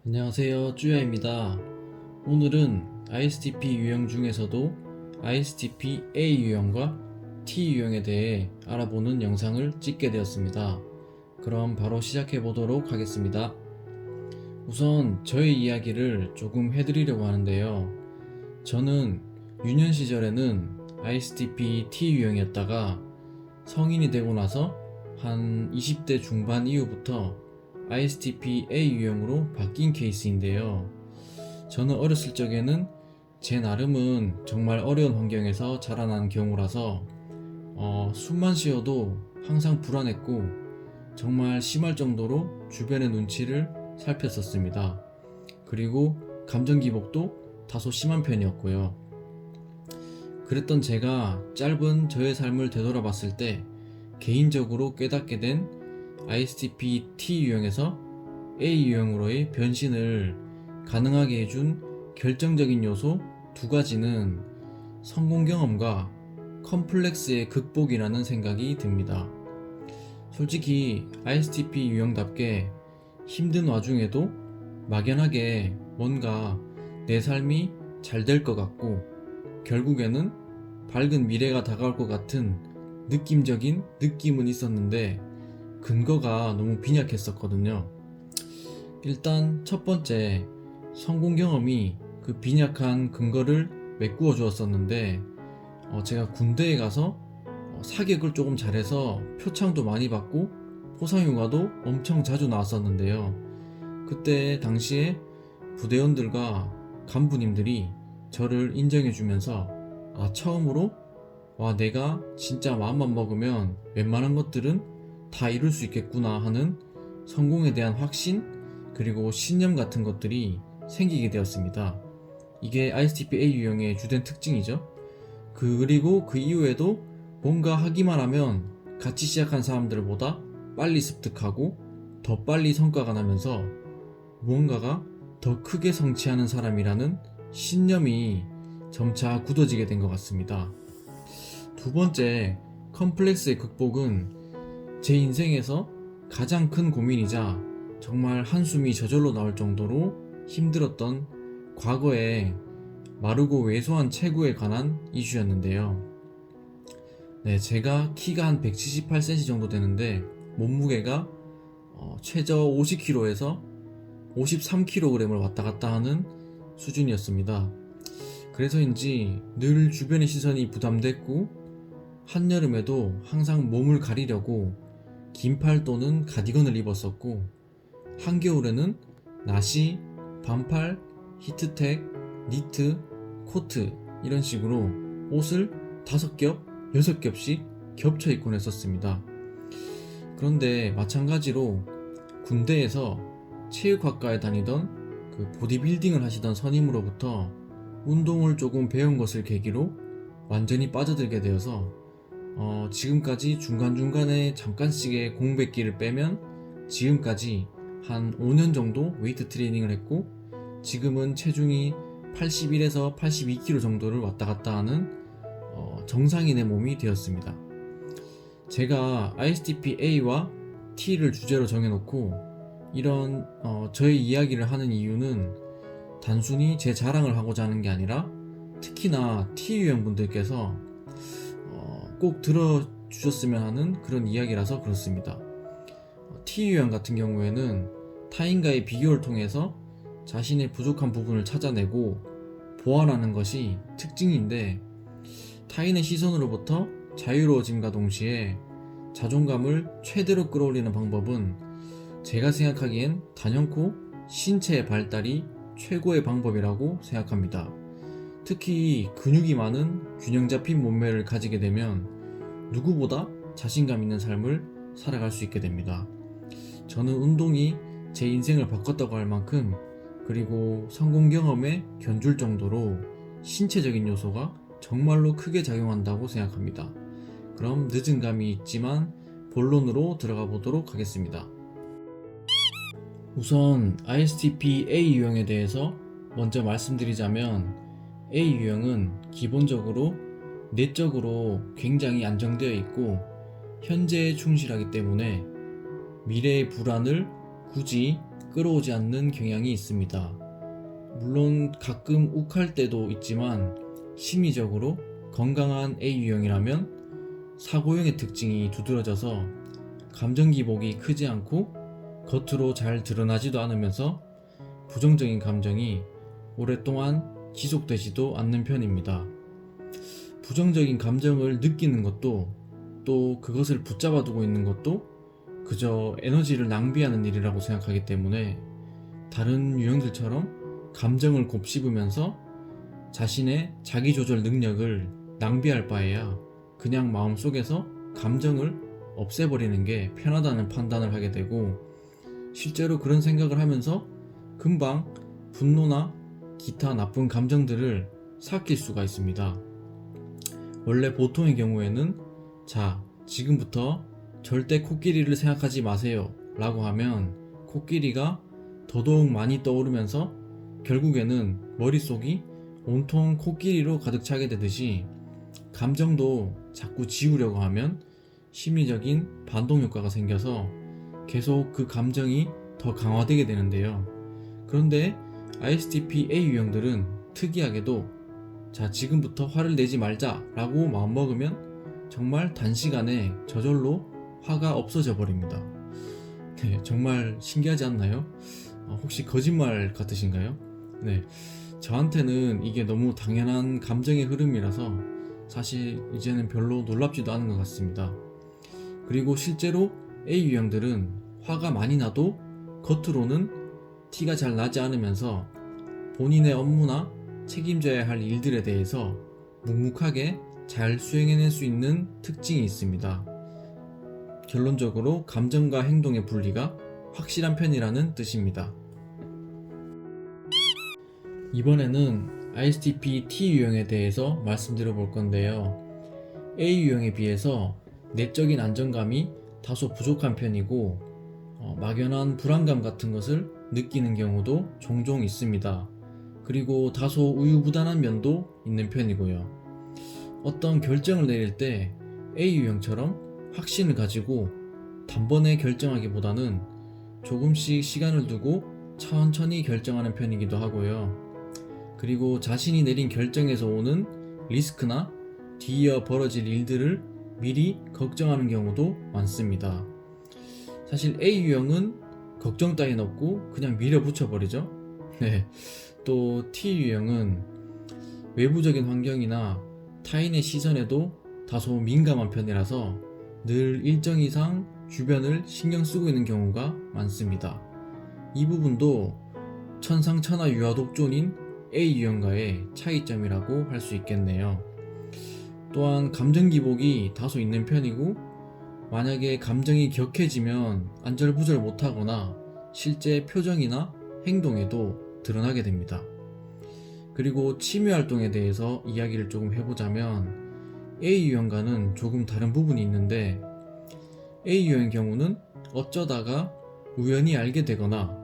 안녕하세요, 쭈야입니다. 오늘은 ISTP 유형 중에서도 ISTP A 유형과 T 유형에 대해 알아보는 영상을 찍게 되었습니다. 그럼 바로 시작해 보도록 하겠습니다. 우선 저의 이야기를 조금 해드리려고 하는데요. 저는 유년 시절에는 ISTP T 유형이었다가 성인이 되고 나서 한 20대 중반 이후부터 ISTP A 유형으로 바뀐 케이스인데요. 저는 어렸을 적에는 제 나름은 정말 어려운 환경에서 자라난 경우라서 숨만 쉬어도 항상 불안했고 정말 심할 정도로 주변의 눈치를 살폈었습니다. 그리고 감정 기복도 다소 심한 편이었고요. 그랬던 제가 짧은 저의 삶을 되돌아봤을 때 개인적으로 깨닫게 된 ISTP T 유형에서 A 유형으로의 변신을 가능하게 해준 결정적인 요소 두 가지는 성공 경험과 컴플렉스의 극복이라는 생각이 듭니다. 솔직히 ISTP 유형답게 힘든 와중에도 막연하게 뭔가 내 삶이 잘 될 것 같고 결국에는 밝은 미래가 다가올 것 같은 느낌적인 느낌은 있었는데 근거가 너무 빈약했었거든요. 일단 첫 번째, 성공 경험이 그 빈약한 근거를 메꾸어 주었었는데 제가 군대에 가서 사격을 조금 잘해서 표창도 많이 받고 포상휴가도 엄청 자주 나왔었는데요. 그때 당시에 부대원들과 간부님들이 저를 인정해주면서 처음으로 내가 진짜 마음만 먹으면 웬만한 것들은 다 이룰 수 있겠구나 하는 성공에 대한 확신 그리고 신념 같은 것들이 생기게 되었습니다. 이게 ISTP A 유형의 주된 특징이죠. 그리고 그 이후에도 뭔가 하기만 하면 같이 시작한 사람들보다 빨리 습득하고 더 빨리 성과가 나면서 무언가가 더 크게 성취하는 사람이라는 신념이 점차 굳어지게 된 것 같습니다. 두 번째, 컴플렉스의 극복은 제 인생에서 가장 큰 고민이자 정말 한숨이 저절로 나올 정도로 힘들었던 과거의 마르고 왜소한 체구에 관한 이슈였는데요. 제가 키가 한 178cm 정도 되는데 몸무게가 최저 50kg에서 53kg을 왔다 갔다 하는 수준이었습니다. 그래서인지 늘 주변의 시선이 부담됐고 한여름에도 항상 몸을 가리려고 긴팔 또는 가디건을 입었었고 한겨울에는 나시, 반팔, 히트텍, 니트, 코트 이런 식으로 옷을 5겹, 6겹씩 겹쳐 입곤 했었습니다. 그런데 마찬가지로 군대에서 체육학과에 다니던 그 보디빌딩을 하시던 선임으로부터 운동을 조금 배운 것을 계기로 완전히 빠져들게 되어서 지금까지 중간중간에 잠깐씩의 공백기를 빼면 지금까지 한 5년 정도 웨이트 트레이닝을 했고 지금은 체중이 81에서 82kg 정도를 왔다 갔다 하는 정상인의 몸이 되었습니다. 제가 ISTP A와 T를 주제로 정해놓고 이런 저의 이야기를 하는 이유는 단순히 제 자랑을 하고자 하는 게 아니라 특히나 T 유형 분들께서 꼭 들어주셨으면 하는 그런 이야기라서 그렇습니다. T 유형 같은 경우에는 타인과의 비교를 통해서 자신의 부족한 부분을 찾아내고 보완하는 것이 특징인데 타인의 시선으로부터 자유로워짐과 동시에 자존감을 최대로 끌어올리는 방법은 제가 생각하기엔 단연코 신체의 발달이 최고의 방법이라고 생각합니다. 특히 근육이 많은 균형 잡힌 몸매를 가지게 되면 누구보다 자신감 있는 삶을 살아갈 수 있게 됩니다. 저는 운동이 제 인생을 바꿨다고 할 만큼 그리고 성공 경험에 견줄 정도로 신체적인 요소가 정말로 크게 작용한다고 생각합니다. 그럼 늦은 감이 있지만 본론으로 들어가 보도록 하겠습니다. 우선 ISTP A 유형에 대해서 먼저 말씀드리자면 A 유형은 기본적으로 내적으로 굉장히 안정되어 있고 현재에 충실하기 때문에 미래의 불안을 굳이 끌어오지 않는 경향이 있습니다. 물론 가끔 욱할 때도 있지만 심리적으로 건강한 A 유형이라면 사고형의 특징이 두드러져서 감정 기복이 크지 않고 겉으로 잘 드러나지도 않으면서 부정적인 감정이 오랫동안 지속되지도 않는 편입니다. 부정적인 감정을 느끼는 것도 또 그것을 붙잡아 두고 있는 것도 그저 에너지를 낭비하는 일이라고 생각하기 때문에 다른 유형들처럼 감정을 곱씹으면서 자신의 자기조절 능력을 낭비할 바에야 그냥 마음속에서 감정을 없애버리는 게 편하다는 판단을 하게 되고, 실제로 그런 생각을 하면서 금방 분노나 기타 나쁜 감정들을 삭힐 수가 있습니다. 원래 보통의 경우에는 자, 지금부터 절대 코끼리를 생각하지 마세요 라고 하면 코끼리가 더더욱 많이 떠오르면서 결국에는 머릿속이 온통 코끼리로 가득 차게 되듯이, 감정도 자꾸 지우려고 하면 심리적인 반동 효과가 생겨서 계속 그 감정이 더 강화되게 되는데요. 그런데 ISTP A 유형들은 특이하게도 자, 지금부터 화를 내지 말자 라고 마음먹으면 정말 단시간에 저절로 화가 없어져 버립니다. 네, 정말 신기하지 않나요? 혹시 거짓말 같으신가요? 네, 저한테는 이게 너무 당연한 감정의 흐름이라서 사실 이제는 별로 놀랍지도 않은 것 같습니다. 그리고 실제로 A 유형들은 화가 많이 나도 겉으로는 티가 잘 나지 않으면서 본인의 업무나 책임져야 할 일들에 대해서 묵묵하게 잘 수행해낼 수 있는 특징이 있습니다. 결론적으로 감정과 행동의 분리가 확실한 편이라는 뜻입니다. 이번에는 ISTP T 유형에 대해서 말씀드려 볼 건데요. A 유형에 비해서 내적인 안정감이 다소 부족한 편이고 막연한 불안감 같은 것을 느끼는 경우도 종종 있습니다. 그리고 다소 우유부단한 면도 있는 편이고요. 어떤 결정을 내릴 때 A 유형처럼 확신을 가지고 단번에 결정하기보다는 조금씩 시간을 두고 천천히 결정하는 편이기도 하고요. 그리고 자신이 내린 결정에서 오는 리스크나 뒤이어 벌어질 일들을 미리 걱정하는 경우도 많습니다. 사실 A 유형은 걱정 따윈 없고 그냥 밀어붙여 버리죠. 네. 또 T 유형은 외부적인 환경이나 타인의 시선에도 다소 민감한 편이라서 늘 일정 이상 주변을 신경 쓰고 있는 경우가 많습니다. 이 부분도 천상천하 유아독존인 A 유형과의 차이점이라고 할 수 있겠네요. 또한 감정 기복이 다소 있는 편이고, 만약에 감정이 격해지면 안절부절 못하거나 실제 표정이나 행동에도 드러나게 됩니다. 그리고 취미 활동에 대해서 이야기를 조금 해보자면 A 유형과는 조금 다른 부분이 있는데, A 유형의 경우는 어쩌다가 우연히 알게 되거나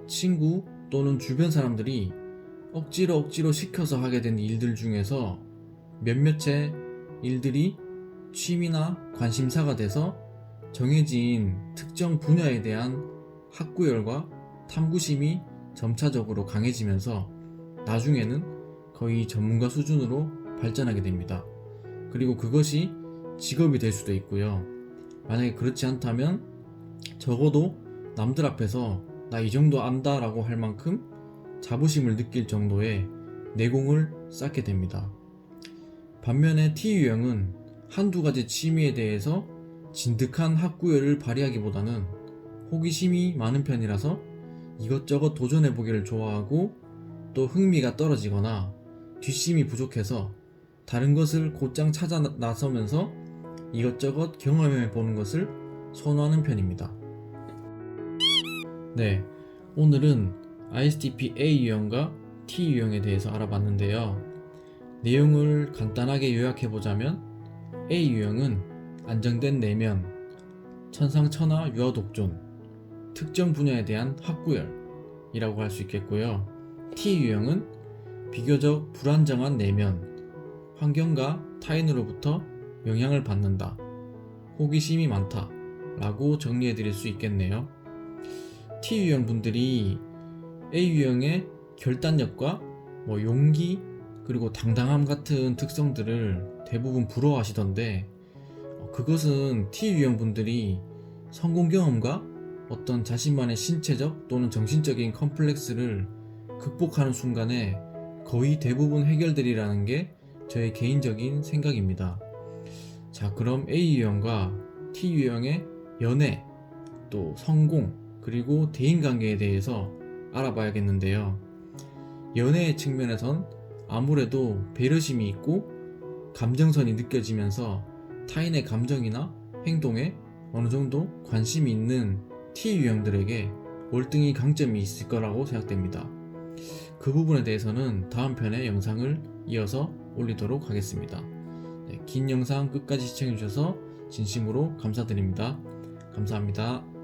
친구 또는 주변 사람들이 억지로 시켜서 하게 된 일들 중에서 몇몇의 일들이 취미나 관심사가 돼서 정해진 특정 분야에 대한 학구열과 탐구심이 점차적으로 강해지면서 나중에는 거의 전문가 수준으로 발전하게 됩니다. 그리고 그것이 직업이 될 수도 있고요. 만약에 그렇지 않다면 적어도 남들 앞에서 나 이 정도 안다 라고 할 만큼 자부심을 느낄 정도의 내공을 쌓게 됩니다. 반면에 T 유형은 한두 가지 취미에 대해서 진득한 학구열을 발휘하기보다는 호기심이 많은 편이라서 이것저것 도전해보기를 좋아하고, 또 흥미가 떨어지거나 뒷심이 부족해서 다른 것을 곧장 찾아 나서면서 이것저것 경험해보는 것을 선호하는 편입니다. 네, 오늘은 ISTP A 유형과 T 유형에 대해서 알아봤는데요. 내용을 간단하게 요약해보자면 A 유형은 안정된 내면, 천상천하 유아독존, 특정 분야에 대한 학구열이라고 할 수 있겠고요. T 유형은 비교적 불안정한 내면, 환경과 타인으로부터 영향을 받는다, 호기심이 많다 라고 정리해 드릴 수 있겠네요. T 유형 분들이 A 유형의 결단력과 용기 그리고 당당함 같은 특성들을 대부분 부러워하시던데, 그것은 T 유형 분들이 성공 경험과 어떤 자신만의 신체적 또는 정신적인 컴플렉스를 극복하는 순간에 거의 대부분 해결되리라는 게 저의 개인적인 생각입니다. 자, 그럼 A 유형과 T 유형의 연애, 또 성공, 그리고 대인관계에 대해서 알아봐야겠는데요. 연애의 측면에선 아무래도 배려심이 있고 감정선이 느껴지면서 타인의 감정이나 행동에 어느 정도 관심이 있는 T 유형들에게 월등히 강점이 있을 거라고 생각됩니다. 그 부분에 대해서는 다음 편의 영상을 이어서 올리도록 하겠습니다. 긴 영상 끝까지 시청해주셔서 진심으로 감사드립니다. 감사합니다.